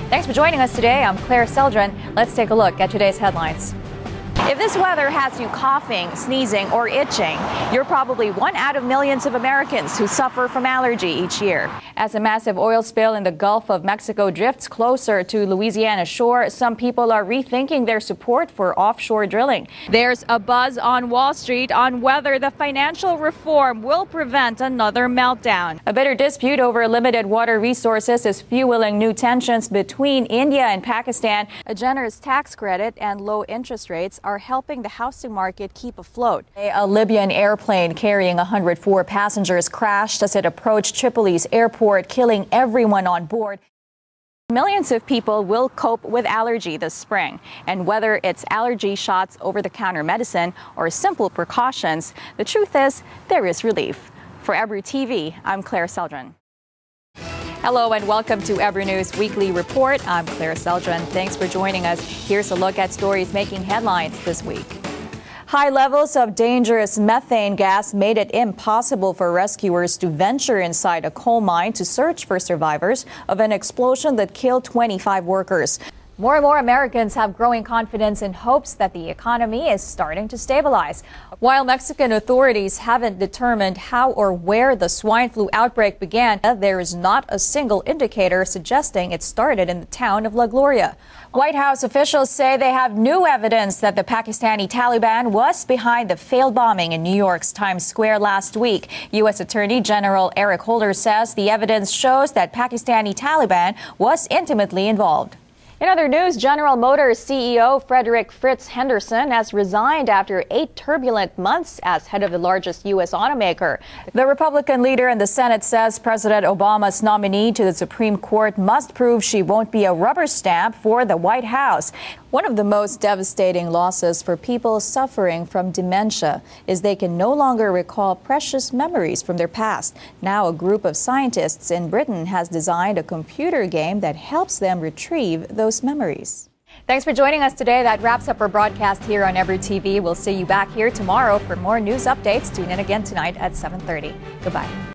Thanks for joining us today. I'm Celdran. Let's take a look at today's headlines. If this weather has you coughing, sneezing, or itching, you're probably one out of millions of Americans who suffer from allergy each year. As a massive oil spill in the Gulf of Mexico drifts closer to Louisiana shore, some people are rethinking their support for offshore drilling. There's a buzz on Wall Street on whether the financial reform will prevent another meltdown. A bitter dispute over limited water resources is fueling new tensions between India and Pakistan. A generous tax credit and low interest rates are helping the housing market keep afloat. A Libyan airplane carrying 104 passengers crashed as it approached Tripoli's airport, killing everyone on board. Millions of people will cope with allergy this spring, and whether it's allergy shots, over-the-counter medicine, or simple precautions, the truth is there is relief. For Ebru TV, I'm Celdran. Hello and welcome to Ebru News Weekly Report. I'm Celdran. Thanks for joining us. Here's a look at stories making headlines this week. High levels of dangerous methane gas made it impossible for rescuers to venture inside a coal mine to search for survivors of an explosion that killed 25 workers. More and more Americans have growing confidence in hopes that the economy is starting to stabilize. While Mexican authorities haven't determined how or where the swine flu outbreak began, there is not a single indicator suggesting it started in the town of La Gloria. White House officials say they have new evidence that the Pakistani Taliban was behind the failed bombing in New York's Times Square last week. U.S. Attorney General Eric Holder says the evidence shows that Pakistani Taliban was intimately involved. In other news, General Motors CEO Frederick Fritz Henderson has resigned after 8 turbulent months as head of the largest U.S. automaker. The Republican leader in the Senate says President Obama's nominee to the Supreme Court must prove she won't be a rubber stamp for the White House. One of the most devastating losses for people suffering from dementia is they can no longer recall precious memories from their past. Now, a group of scientists in Britain has designed a computer game that helps them retrieve those memories. Thanks for joining us today. That wraps up our broadcast here on Ebru TV. We'll see you back here tomorrow for more news updates. Tune in again tonight at 7:30. Goodbye.